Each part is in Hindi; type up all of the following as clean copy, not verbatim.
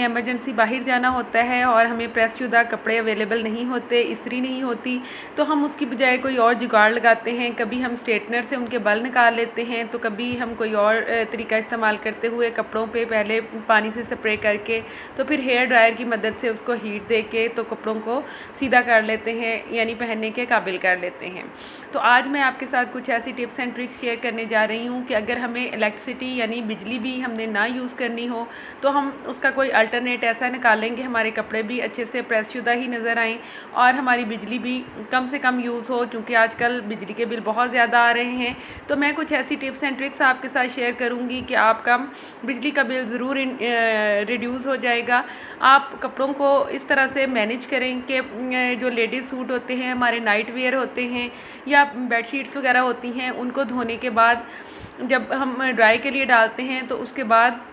इमरजेंसी बाहर जाना होता है और हमें प्रेस शुदा कपड़े अवेलेबल नहीं होते, इस्त्री नहीं होती, तो हम उसकी बजाय कोई और जुगाड़ लगाते हैं। कभी हम स्ट्रेटनर से उनके बल निकाल लेते हैं, तो कभी हम कोई और तरीका इस्तेमाल करते हुए कपड़ों पे पहले पानी से स्प्रे करके तो फिर हेयर ड्रायर की मदद से उसको हीट दे के तो कपड़ों को सीधा कर लेते हैं, यानी पहनने के काबिल कर लेते हैं। तो आज मैं आपके साथ कुछ ऐसी टिप्स एंड ट्रिक्स शेयर करने जा रही हूँ कि अगर हमें इलेक्ट्रिसिटी यानी बिजली भी हमने ना यूज़ करनी हो तो हम उसका कोई अल्टरनेट ऐसा निकालेंगे, हमारे कपड़े भी अच्छे से प्रेस शुदा ही नज़र आएँ और हमारी बिजली भी कम से कम यूज़ हो, क्योंकि आजकल बिजली के बिल बहुत ज़्यादा आ रहे हैं। तो मैं कुछ ऐसी टिप्स एंड ट्रिक्स आपके साथ शेयर करूँगी कि आपका बिजली का बिल ज़रूर रिड्यूस हो जाएगा। आप कपड़ों को इस तरह से मैनेज करें कि जो लेडीज़ सूट होते हैं, हमारे नाइट वेयर होते हैं या बेडशीट्स वगैरह होती हैं, उनको धोने के बाद जब हम ड्राई के लिए डालते हैं तो उसके बाद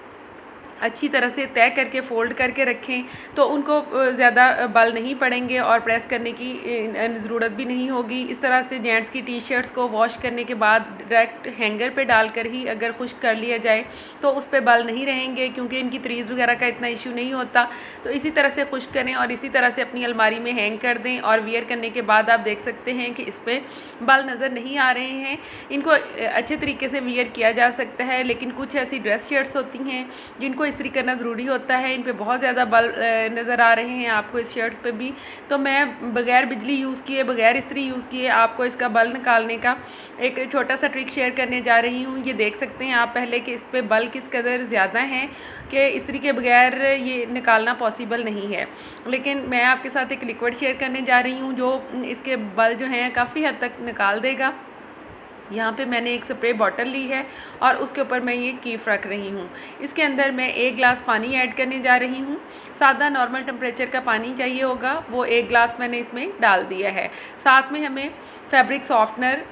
अच्छी तरह से तय करके फ़ोल्ड करके रखें, तो उनको ज़्यादा बल नहीं पड़ेंगे और प्रेस करने की ज़रूरत भी नहीं होगी। इस तरह से जेंट्स की टी शर्ट्स को वॉश करने के बाद डायरेक्ट हैंगर पे डालकर ही अगर खुश्क कर लिया जाए तो उस पर बल नहीं रहेंगे, क्योंकि इनकी तरीज़ वगैरह का इतना इशू नहीं होता। तो इसी तरह से खुश्क करें और इसी तरह से अपनी अलमारी में हैंग कर दें और वियर करने के बाद आप देख सकते हैं कि इस पर बल नज़र नहीं आ रहे हैं। इनको अच्छे तरीके से वियर किया जा सकता है, लेकिन कुछ ऐसी ड्रेस शर्ट्स होती हैं जिनको इस्त्री करना ज़रूरी होता है, इन पे बहुत ज़्यादा बल नज़र आ रहे हैं आपको इस शर्ट्स पे भी। तो मैं बग़ैर बिजली यूज़ किए, बग़ैर इस्त्री यूज़ किए आपको इसका बल निकालने का एक छोटा सा ट्रिक शेयर करने जा रही हूँ। ये देख सकते हैं आप पहले कि इस पे बल किस कदर ज़्यादा हैं कि इस्त्री के बगैर ये निकालना पॉसिबल नहीं है। लेकिन मैं आपके साथ एक लिक्विड शेयर करने जा रही हूँ जो इसके बल जो हैं काफ़ी हद तक निकाल देगा। यहाँ पे मैंने एक स्प्रे बॉटल ली है और उसके ऊपर मैं ये कीफ रख रही हूँ। इसके अंदर मैं 1 गिलास पानी ऐड करने जा रही हूँ। सादा नॉर्मल टेम्परेचर का पानी चाहिए होगा, वो 1 गिलास मैंने इसमें डाल दिया है। साथ में हमें फैब्रिक सॉफ्टनर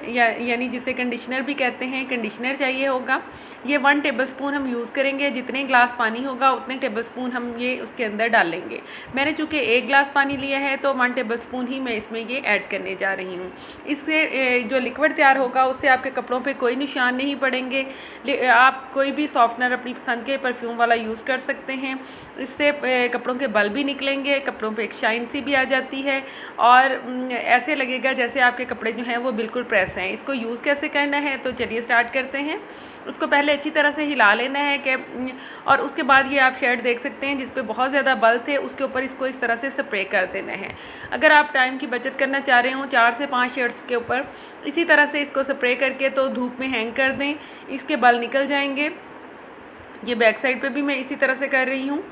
यानी जिसे कंडीशनर भी कहते हैं, कंडीशनर चाहिए होगा। ये 1 टेबलस्पून हम यूज़ करेंगे, जितने गिलास पानी होगा उतने टेबलस्पून हम ये उसके अंदर डालेंगे। मैंने चूँकि 1 गिलास पानी लिया है तो 1 टेबलस्पून ही मैं इसमें ये ऐड करने जा रही हूँ। इससे जो लिक्विड तैयार होगा उससे आपके कपड़ों पे कोई निशान नहीं पड़ेंगे। आप कोई भी सॉफ्टनर अपनी पसंद के परफ्यूम वाला यूज़ कर सकते हैं। इससे कपड़ों के बल भी निकलेंगे, कपड़ों पे एक शाइन सी भी आ जाती है और ऐसे लगेगा जैसे आपके कपड़े जो हैं वो बिल्कुल प्रेस हैं। इसको यूज़ कैसे करना है तो चलिए स्टार्ट करते हैं। उसको पहले अच्छी तरह से हिला लेना है कि और उसके बाद ये आप शर्ट देख सकते हैं जिस पे बहुत ज़्यादा बल थे, उसके ऊपर इसको इस तरह से स्प्रे कर देना है। अगर आप टाइम की बचत करना चाह रहे हो 4 से 5 शर्ट्स के ऊपर इसी तरह से इसको स्प्रे करके तो धूप में हैंग कर दें, इसके बल निकल जाएंगे। ये बैक साइड पे भी मैं इसी तरह से कर रही हूँ।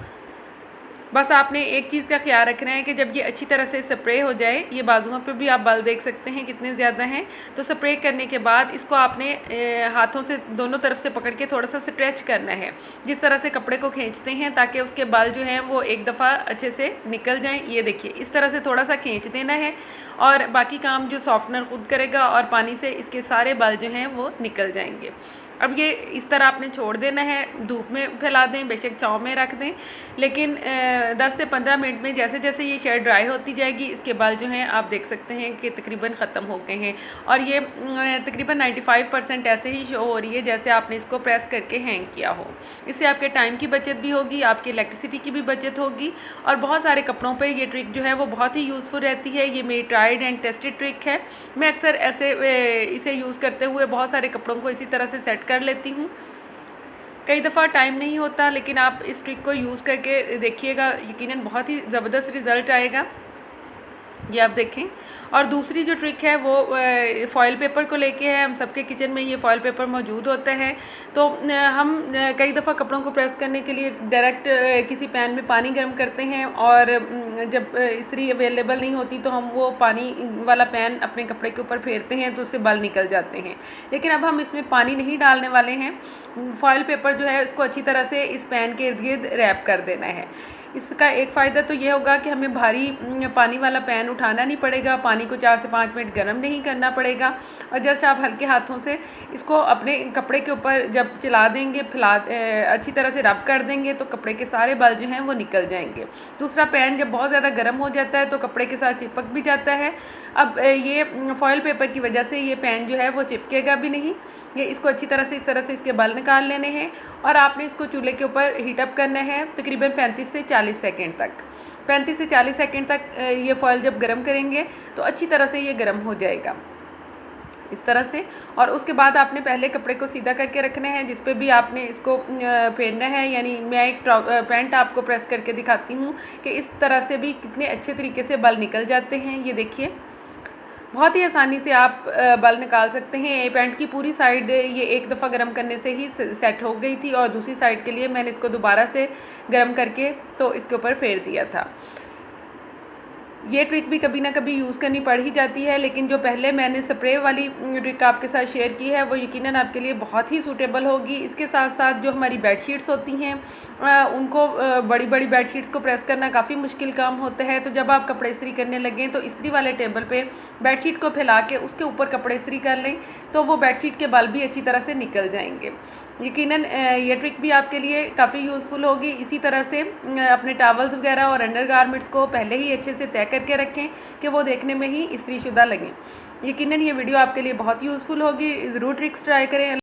बस आपने एक चीज़ का ख्याल रखना है कि जब ये अच्छी तरह से स्प्रे हो जाए, ये बाजुओं पे भी आप बल देख सकते हैं कितने ज़्यादा हैं, तो स्प्रे करने के बाद इसको आपने हाथों से दोनों तरफ से पकड़ के थोड़ा सा स्ट्रेच करना है, जिस तरह से कपड़े को खींचते हैं ताकि उसके बल जो हैं वो एक दफ़ा अच्छे से निकल जाएं। ये देखिए इस तरह से थोड़ा सा खींच देना है और बाकी काम जो सॉफ्टनर खुद करेगा और पानी से इसके सारे बल जो हैं वो निकल जाएंगे। अब ये इस तरह आपने छोड़ देना है, धूप में फैला दें, बेशक छाँव में रख दें, लेकिन 10 से 15 मिनट में जैसे जैसे ये शर्ट ड्राई होती जाएगी इसके बाल जो हैं आप देख सकते हैं कि तकरीबन ख़त्म हो गए हैं और ये तकरीबन 95% ऐसे ही शो हो रही है जैसे आपने इसको प्रेस करके हैंग किया हो। इससे आपके टाइम की बचत भी होगी, आपकी इलेक्ट्रिसिटी की भी बचत होगी और बहुत सारे कपड़ों पर ये ट्रिक जो है वो बहुत ही यूज़फुल रहती है। ये मेरी ट्राइड एंड टेस्टेड ट्रिक है। मैं अक्सर ऐसे इसे यूज़ करते हुए बहुत सारे कपड़ों को इसी तरह से सेट कर लेती हूँ। कई दफ़ा टाइम नहीं होता, लेकिन आप इस ट्रिक को यूज़ करके देखिएगा, यकीनन बहुत ही ज़बरदस्त रिज़ल्ट आएगा। ये आप देखें। और दूसरी जो ट्रिक है वो फॉयल पेपर को लेके है। हम सबके किचन में ये फॉयल पेपर मौजूद होता है, तो हम कई दफ़ा कपड़ों को प्रेस करने के लिए डायरेक्ट किसी पैन में पानी गर्म करते हैं और जब इस्त्री अवेलेबल नहीं होती तो हम वो पानी वाला पैन अपने कपड़े के ऊपर फेरते हैं तो उससे बल निकल जाते हैं। लेकिन अब हम इसमें पानी नहीं डालने वाले हैं। फॉयल पेपर जो है इसको अच्छी तरह से इस पैन के इर्द गिर्द रैप कर देना है। इसका एक फ़ायदा तो ये होगा कि हमें भारी पानी वाला पैन उठाना नहीं पड़ेगा, पानी को 4 से 5 मिनट गर्म नहीं करना पड़ेगा और जस्ट आप हल्के हाथों से इसको अपने कपड़े के ऊपर जब चला देंगे, अच्छी तरह से रब कर देंगे तो कपड़े के सारे बल जो हैं वो निकल जाएंगे। दूसरा, पैन जब बहुत ज़्यादा गर्म हो जाता है तो कपड़े के साथ चिपक भी जाता है। अब ये फॉयल पेपर की वजह से ये पैन जो है वो चिपकेगा भी नहीं। ये इसको अच्छी तरह से इस तरह से इसके बल निकाल लेने हैं और आपने इसको चूल्हे के ऊपर हीटअप करना है तकरीबन 35 से 40 सेकंड तक। 35 से 40 सेकंड तक ये फॉयल जब गर्म करेंगे तो अच्छी तरह से ये गर्म हो जाएगा इस तरह से। और उसके बाद आपने पहले कपड़े को सीधा करके रखना है जिस पे भी आपने इसको फेरना है। यानी मैं एक पैंट आपको प्रेस करके दिखाती हूँ कि इस तरह से भी कितने अच्छे तरीके से बल निकल जाते हैं। ये देखिए, बहुत ही आसानी से आप बल निकाल सकते हैं। ये पैंट की पूरी साइड ये एक दफ़ा गर्म करने से ही सेट हो गई थी और दूसरी साइड के लिए मैंने इसको दोबारा से गर्म करके तो इसके ऊपर फेर दिया था। ये ट्रिक भी कभी ना कभी यूज़ करनी पड़ ही जाती है, लेकिन जो पहले मैंने स्प्रे वाली ट्रिक आपके साथ शेयर की है वो यकीनन आपके लिए बहुत ही सूटेबल होगी। इसके साथ साथ जो हमारी बेडशीट्स होती हैं उनको बड़ी बड़ी बेडशीट्स को प्रेस करना काफ़ी मुश्किल काम होता है। तो जब आप कपड़े इस्त्री करने लगें तो इस्त्री वाले टेबल पे बेडशीट को फैला के उसके ऊपर कपड़े इस्त्री कर लें तो वो बेडशीट के बल भी अच्छी तरह से निकल जाएंगे। यकीनन ये ट्रिक भी आपके लिए काफ़ी यूज़फुल होगी। इसी तरह से अपने टॉवल्स वगैरह और अंडर गारमेंट्स को पहले ही अच्छे से तय करके रखें कि वो देखने में ही इस्त्री शुदा लगें। यकीनन ये वीडियो आपके लिए बहुत यूज़फुल होगी। ज़रूर ट्रिक्स ट्राई करें।